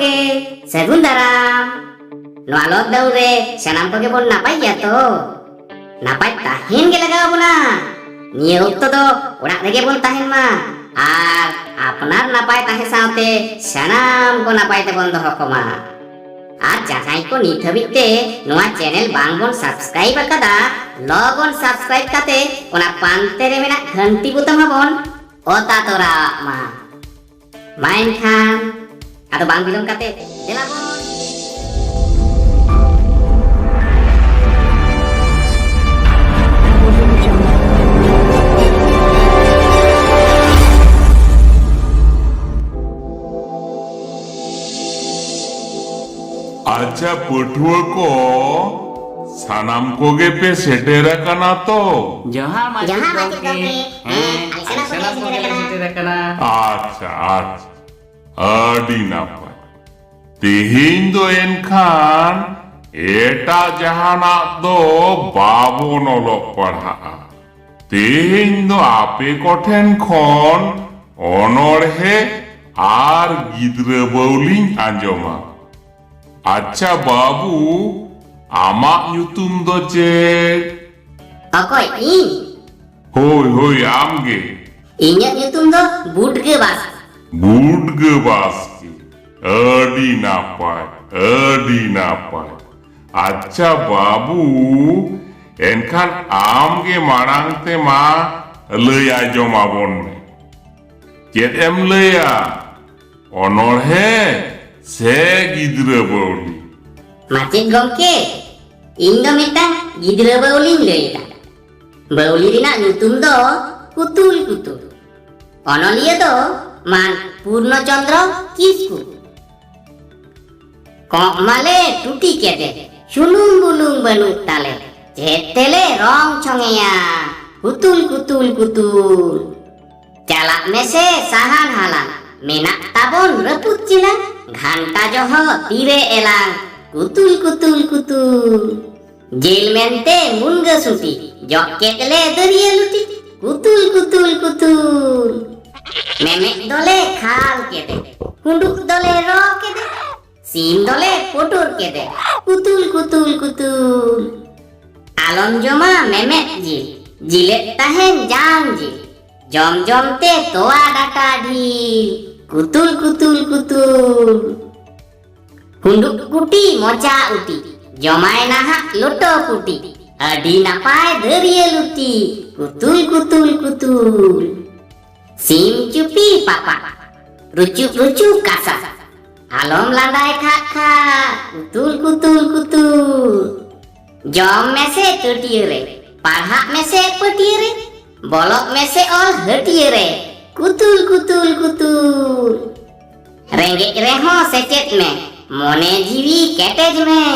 ᱠᱚᱜᱮ ᱥᱟᱹᱜᱩᱱ ᱫᱟᱨᱟᱢ ᱱᱚᱣᱟ ᱞᱚᱠᱰᱟᱣᱩᱱ ᱨᱮ ᱥᱟᱱᱟᱢ ᱠᱚᱜᱮ ᱵᱚᱱ ᱱᱟᱯᱟᱭ ᱜᱮᱭᱟ ᱛᱚ ᱱᱟᱯᱟᱭ ᱛᱟᱦᱮᱱ ᱜᱮ ᱞᱟᱜᱟᱣ ᱵᱚᱱᱟ ᱱᱤᱭᱟᱹ ᱚᱠᱛᱚ ᱫᱚ ᱚᱲᱟᱜ ᱨᱮᱜᱮ ᱵᱚᱱ ᱛᱟᱦᱮᱱ ᱢᱟ ᱟᱨ ᱟᱯᱱᱟᱨ ᱱᱟᱯᱟᱭ ᱛᱟᱦᱮᱸ ᱥᱟᱶᱛᱮ ᱥᱟᱱᱟᱢ ko napay tebon doho koma আর যাহাই ko nit habit te noa channel bang bon subscribe akada logon subscribe kate ona pante re mena ghanti butam habon ota tora ma main khan ado bang bilong kate dela bon अच्छा पठुआ को सानाम कोगे पे सेटेरा कना तो जहाँ माचित कोगे अच्छा आडी नापाय तेहिं दो एनखान एटा जहाना दो बाबोन ओलोक पढ़ा तेहिं दो आपे कोठेन खन अनड़हे आर गिद्रा बाउलिं आंजमा अच्छा बाबू आमा nyutum do cek Okoy ing hoi amge inyak nyutum do Budge Bas Baski adi napai अच्छा बाबू एनखान आमगे मारांग ते मा लया जमाबन में चेत एम लया अनड़हे से गिद्रा बाउली माचित गमके ing do mitang gidra bauli leita bauli rina nyutum do kutul onolia do man Purno Chandra Kisku kok male tuti kede sulung bulung banuk tale jetele rong chongeya kutul calak mese sahan halang menak tabon reput cina घंटा जो हो तीरे along Kutul jail मेंते मुनग सुटी जो केकले दरिया लुटी कुतुल मेमे दोले खाल के दे हुंडुक दोले रो के दे सीम दोले पोटुर के दे कुतुल आलम जमा मेमे जिले ताहेन जाम जिल जम ते तोआ डाटा ढील कुतुल हुंडुक कुटी मोचा उटी जमाय नाहा लोटो कुटी अडी नापाय दरिया लुटी कुतुल सीम चुपी पापा रुचु कासा आलम लांदाय खा कुतुल जम में से टटियरे पाढ़ा में से पटियरे बोलक में से और हटियरे कुतुल रेंगे रेहो सेचेत में मोने जीवी कैटेज में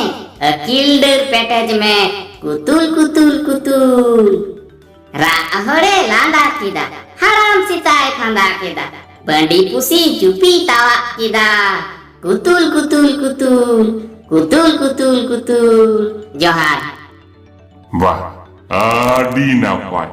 अकिल डर पैटेज में कुतुल राहड़े लांदा किदा हराम सिताय खांदा किदा बंडी पुसी चुपी तावा किदा कुतुल जोहार वाह आडी नापाय